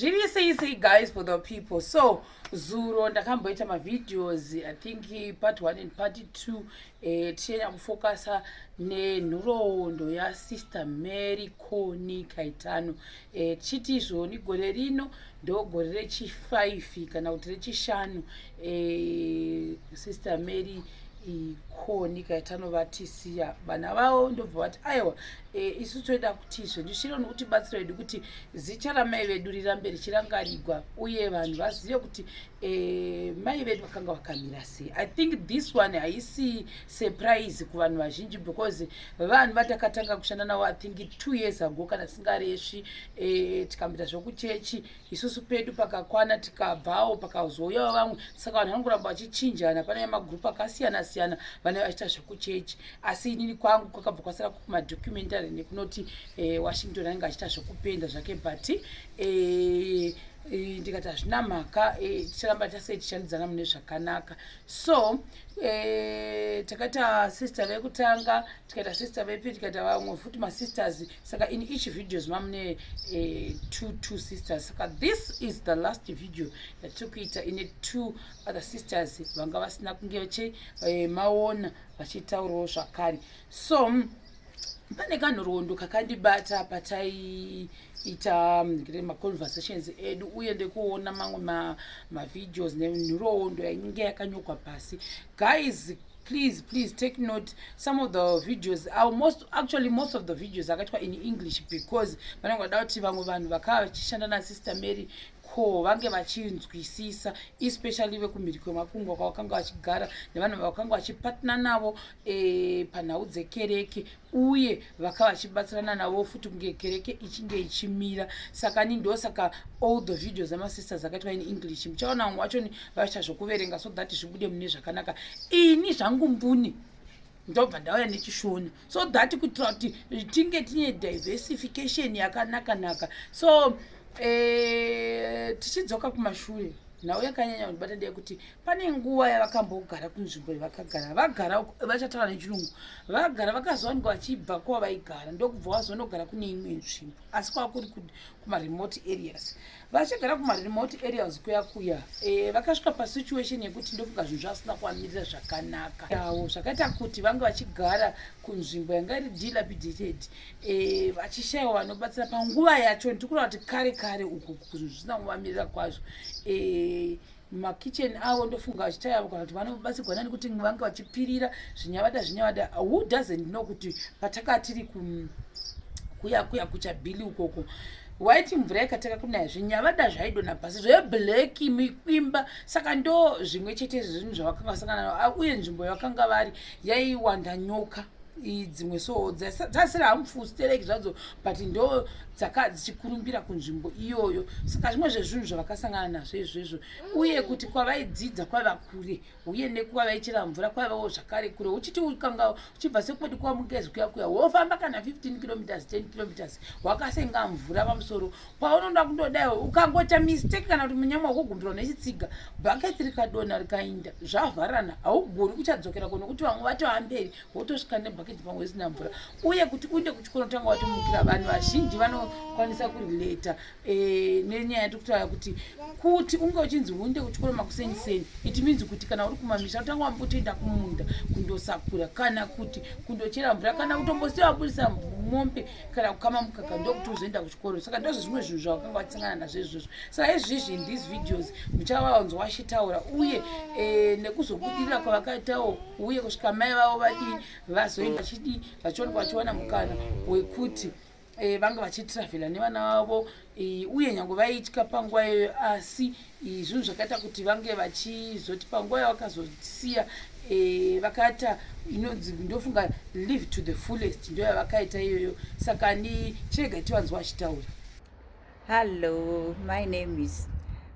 Really say guys for the people. So zuro ndakamboita mavideos I think part 1 and part 2 tichenya kufokasa nenhoroondo yaSister Mary Koni Kaitano. Tichiti izvoni gore rino ndo gore rechi5 kana kuti rechishanu Sister Mary Koni Kaitano vatisiya vana vavo ndobva vati aiwa isu toida kutizve ndishiro nokuti batsiro yedu kuti zicha ramai vedu rirambe richirangarigwa uye vanhu vazive kuti mai vedu vakanga vakamira sei. I think this one haisi surprise kuvanhu vazhinji because vanhu vatakatanga kushanda navo I think 2 years ago kana tisingaresvi tikamboita zvokuchechi isusu pedu pakakwana tikabvawo pakazouyawo vamwe saka vanhu vanongoramba vachichinjana pane magrupu akasiyana siyana vane vachiita zvekuchechi asi inini kwangu kwakabva kwasara kumadocumentary nekunoti Washington anenge achiita zvokupenda zvake but ndikati hazvina mhaka ticharamba tasei tichandidzana mune zvakanaka. So takaita sister vekutanga tikaita sister vepiri tikaita vamwe futi masisters saka in each videos mamune two sisters saka this is the last video yatikuita ine 2 other sisters vanga vasina kunge maona vachitaurawo zvakare. So pane kanhoroondo kakandibata pataiita maconversations edu uye ndekuona mamwe mavideos nenhoroondo yainge yakanyokwa pasi. Guys, please take note. Some of the videos most of the videos akaitwa in English because vanongoda kuti vamwe vanhu vakava vachishanda naSister Mary ko vange vachinzwisisa especially vekumhiri kwemakungwa kwavakanga vachigara nevanhu vavakanga vachipatana navo panhau dzekereke uye vakava vachibatsirana navo futi kunge kereke ichinge ichimira. Saka ndosaka all the videos amasisters akaitwa in English muchaona vamwe vachoni vachiita zvokuverenga so that zvibude mune zvakanaka. Ini zvangu mbuni ndobva ndauya nechishona so that kuitira kuti tinge tine diversification yakanaka. So tichidzoka kumashure nhau yakanyanya kundibata ndeyekuti pane nguva yavakambogara kunzvimbo yavakagara vagara vachataura nechirungu vagara vakazowanikwa vachibva kwava vaigara ndokubva vazonogara kune imwe nzvimbo asi kwava kuri kumaremote areas. Vachigara kumaremote areas kuya vakasvika pasituation yekuti ndofunga zvinhu zvasina kuvamirira zvakanaka yavo zvakaita kuti vange vachigara kunzvimbo yanga iri dilapidated vachishayiwa vanobatsira panguva yacho ndikureva kuti kare uku zvinhu zvisina kuvamirira kwazvo. Makitchen avo ndofunga vachitayavo kana kuti vanobatsirwa nani kuti vange vachipirira zvinyavada who doesn't know kuti patakatiri kuya kuchabhili ukoko waiti mvura yakataka kunaya zvinyavada zvaidona pasi zveblack mikwimba saka ndo zvimwe chete zvinhu zvavakanga vasangana navo uye nzvimbo yavakanga vari yaiwanda nyoka dzimwe so dzasira hamufusitereki zvadzo but ndo dzaka dzichikurumbira kunzvimbo iyoyo saka zvimwe zvezvinhu zvavakasangana nazvo izvezvo uye kuti kwavaidzidza kwaiva kure uye nekuva vaichera mvura kwaivawo zvakare kure uchiti ukanga uchibva sekoti kuva mugezi kuya wofamba kana 15 kilometers 10 kilometers wakasenga mvura pamusoro paunoda kundodaiwo ukangota mistake kana kuti munyama wakugumbirwa nechitsiga bhaketi rikadonha rikainda zvavharana haugoni kuchadzokera kuno kuti vamwe vatowamberi wotosvika nebhaketi pamwe isina mvura uye kuti uinde kuchikoro tanga watomukira vanhu vazhinji vanokwanisa kurileta nenyaya yatokutaura kuti unge uchinzi uinde kuchikoro makuseniseni it means kuti kana uri kumamisha utanga wambotoenda kumunda kundosakura kana kuti kundochera mvura kana kutombosiya wabudisa mombe kana kukama mukaka ndokuti uzoenda kuchikoro saka ndozvo zvimwe zvinhu zvavakanga vachisangana nazvo izvozvo. Saka izvizvi in these videos muchavawanzwa vachitaura uye nekuzobudirira kwavakaitawo uye kusvika mai vavo vadii vazoenda vachionekwa vachiwana mukana wekuti vange vachitravhela nevana vavo uye nyange vaitya panguva iyoyo asi zvinhu zvakaita kuti vange vachizoti panguva yavakazosiya vakaita inonzi ndofunga live to the fullest ndo yavakaita iyoyo saka ni chirega tivanzwa vachitaura. Hello, my name is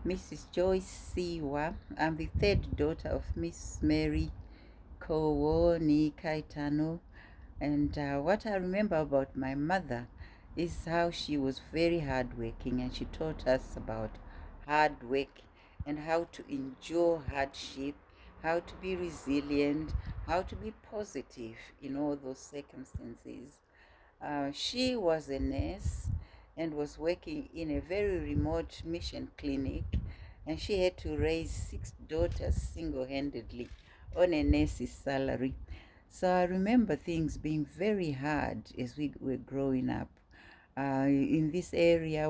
Mrs. Joyce Siwa. I'm the third daughter of Miss Mary Koni Kaitano, and what I remember about my mother is how she was very hardworking, and she taught us about hard work and how to endure hardship, how to be resilient, how to be positive in all those circumstances. She was a nurse, and was working in a very remote mission clinic, and she had to raise 6 daughters single-handedly on a nurse's salary. So I remember things being very hard as we were growing up. In this area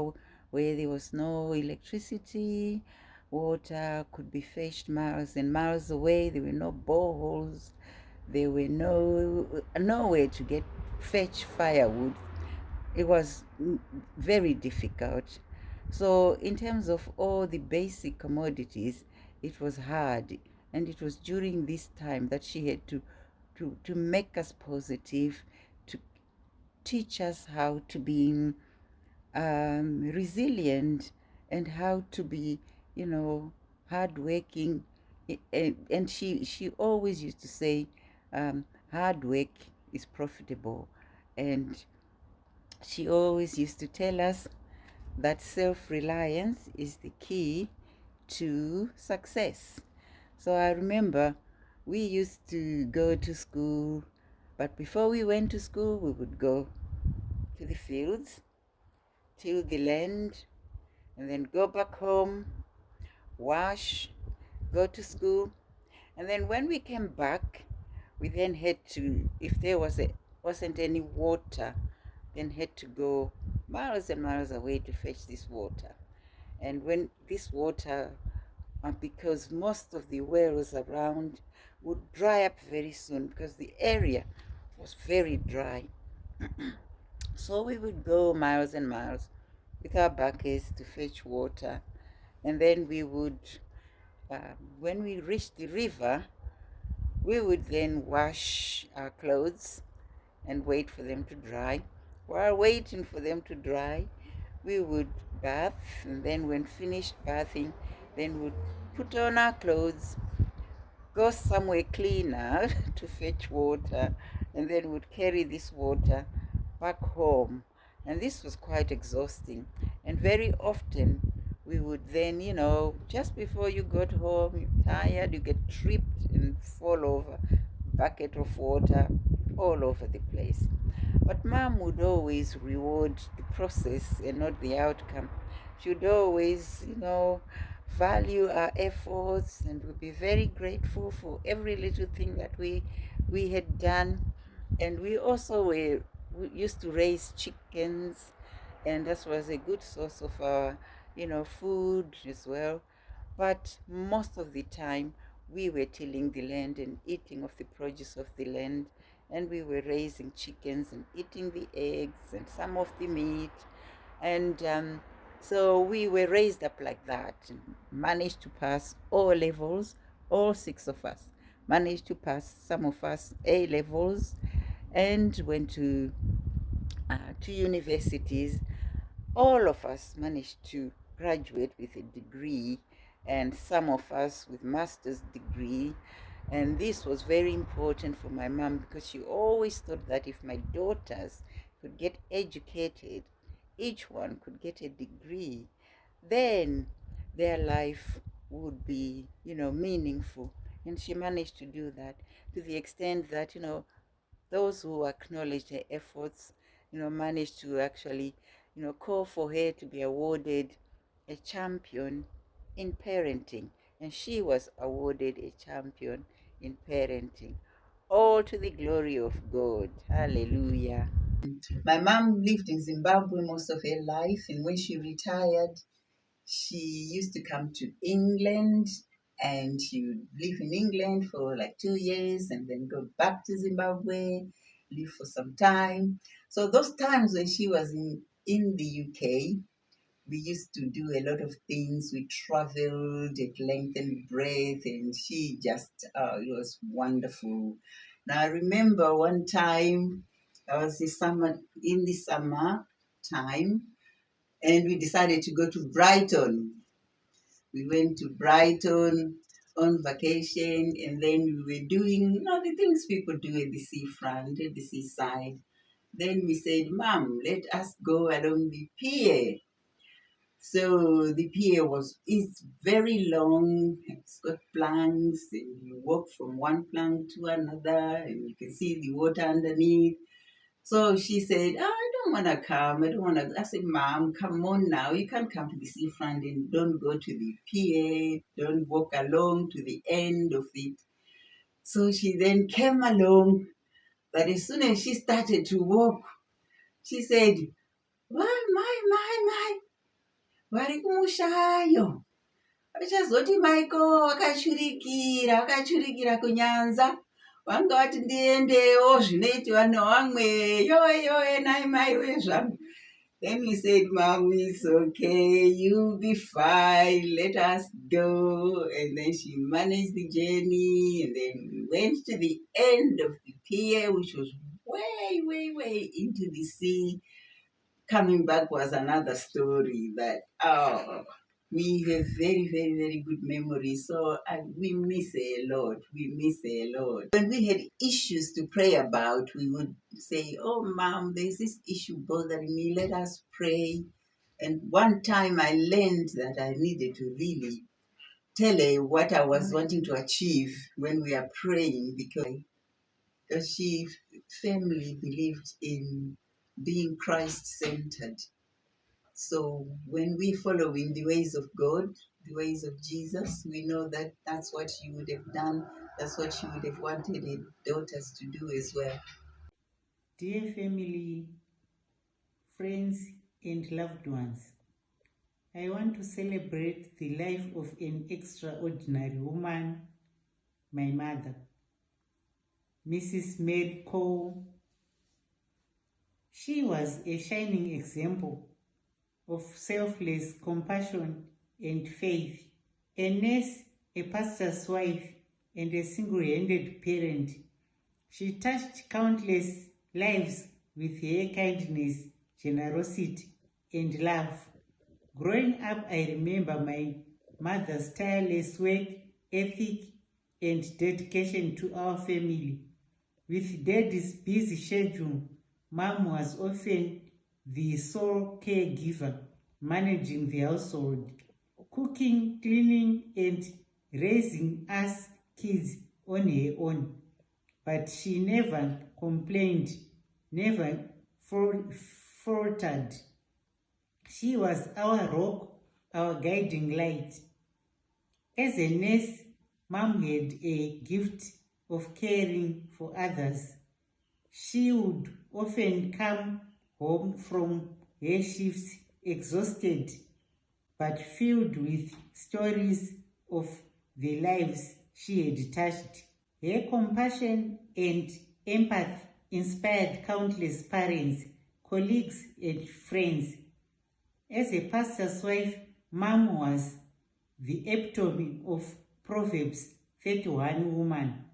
where there was no electricity, water could be fetched miles and miles away. There were no boreholes. There were nowhere to get fetch firewood. It was very difficult. So in terms of all the basic commodities, it was hard. And it was during this time that she had to make us positive, to teach us how to be resilient and how to be, hardworking. And she always used to say, hard work is profitable. And she always used to tell us that self-reliance is the key to success. So I remember we used to go to school, but before we went to school, we would go to the fields, till the land, and then go back home, wash, go to school. And then when we came back, we then had to, if there wasn't any water, then had to go miles and miles away to fetch this water. And when this water, because most of the wells around would dry up very soon because the area was very dry. So we would go miles and miles with our buckets to fetch water. And then we would, when we reached the river, we would then wash our clothes and wait for them to dry. While waiting for them to dry, we would bath, and then when finished bathing, then would put on our clothes, go somewhere cleaner to fetch water, and then would carry this water back home. And this was quite exhausting. And very often we would then, just before you got home, you're tired, you get tripped and fall over, bucket of water all over the place. But Mom would always reward the process and not the outcome. She would always, value our efforts and would be very grateful for every little thing that we had done. And we also we used to raise chickens, and that was a good source of our, food as well. But most of the time, we were tilling the land and eating of the produce of the land, and we were raising chickens and eating the eggs and some of the meat. And so we were raised up like that, and managed to pass all levels, all 6 of us managed to pass, some of us A levels, and went to universities. All of us managed to graduate with a degree, and some of us with master's degree. And this was very important for my mom because she always thought that if my daughters could get educated, each one could get a degree, then their life would be, meaningful. And she managed to do that to the extent that, those who acknowledged her efforts, managed to actually, call for her to be awarded a champion in parenting. And she was awarded a champion in parenting. All to the glory of God. Hallelujah. My mom lived in Zimbabwe most of her life, and when she retired, she used to come to England, and she would live in England for like 2 years and then go back to Zimbabwe, live for some time. So those times when she was in the UK, we used to do a lot of things. We traveled at length and breadth, and she just, it was wonderful. Now, I remember one time, I was in the summer time, and we decided to go to Brighton. We went to Brighton on vacation, and then we were doing, the things people do at the seafront, at the seaside. Then we said, Mom, let us go along the pier. So the pier is very long. It's got planks, and you walk from one plank to another, and you can see the water underneath. So she said, oh, I don't want to come. I don't want to. I said, Mom, come on now. You can't come to the seafront and don't go to the pier. Don't walk along to the end of it. So she then came along. But as soon as she started to walk, she said, my, vari kumushayo. Vachazoti maiko vakachurikira kunyanza. Vanga vati ndiendewo zvinoitiwa nevamwe yoye nai mai wezvangu. Then we said, Mom, it's okay, you'll be fine, let us go. And then she managed the journey, and then we went to the end of the pier, which was way into the sea. Coming back was another story that, we have very good memories. So we miss a lot. When we had issues to pray about, we would say, oh, Mom, there's this issue bothering me. Let us pray. And one time I learned that I needed to really tell her what I was wanting to achieve when we are praying, because she firmly believed in being Christ-centered. So when we following the ways of God, the ways of Jesus, we know that that's what she would have done. That's what she would have wanted her daughters to do as well. Dear family, friends, and loved ones, I want to celebrate the life of an extraordinary woman, my mother, Mrs. Mary Cole. She was a shining example of selfless compassion and faith, a nurse, a pastor's wife, and a single-handed parent. She touched countless lives with her kindness, generosity, and love. Growing up, I remember my mother's tireless work ethic and dedication to our family. With Daddy's busy schedule, Mom was often the sole caregiver, managing the household, cooking, cleaning, and raising us kids on her own. But she never complained, never faltered. She was our rock, our guiding light. As a nurse, Mom had a gift of caring for others. She would often come home from her shifts exhausted, but filled with stories of the lives she had touched. Her compassion and empathy inspired countless parents, colleagues, and friends. As a pastor's wife, Mom was the epitome of Proverbs 31 woman.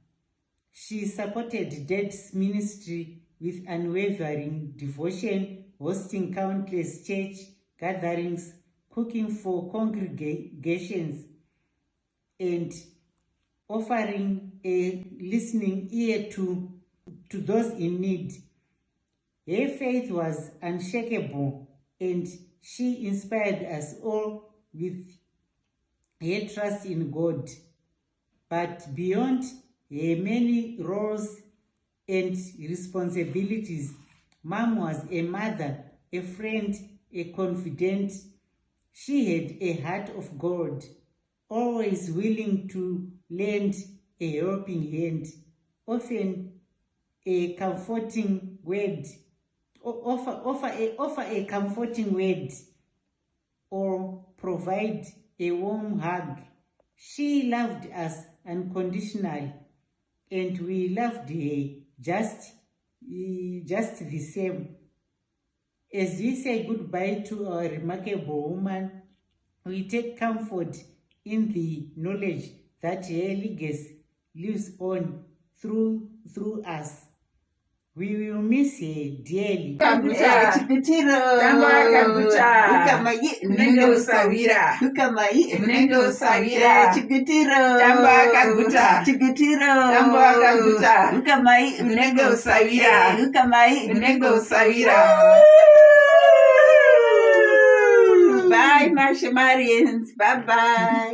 She supported Dad's ministry with unwavering devotion, hosting countless church gatherings, cooking for congregations, and offering a listening ear to those in need. Her faith was unshakable, and she inspired us all with her trust in God. But beyond her many roles and responsibilities, Mom was a mother, a friend, a confidant. She had a heart of gold, always willing to lend a helping hand, often a comforting word, offer a comforting word, or provide a warm hug. She loved us unconditionally, and we loved her just the same. As we say goodbye to our remarkable woman, we take comfort in the knowledge that her legacy lives on through us. We will miss her dearly. Bye, Marshall Marians. Bye-bye.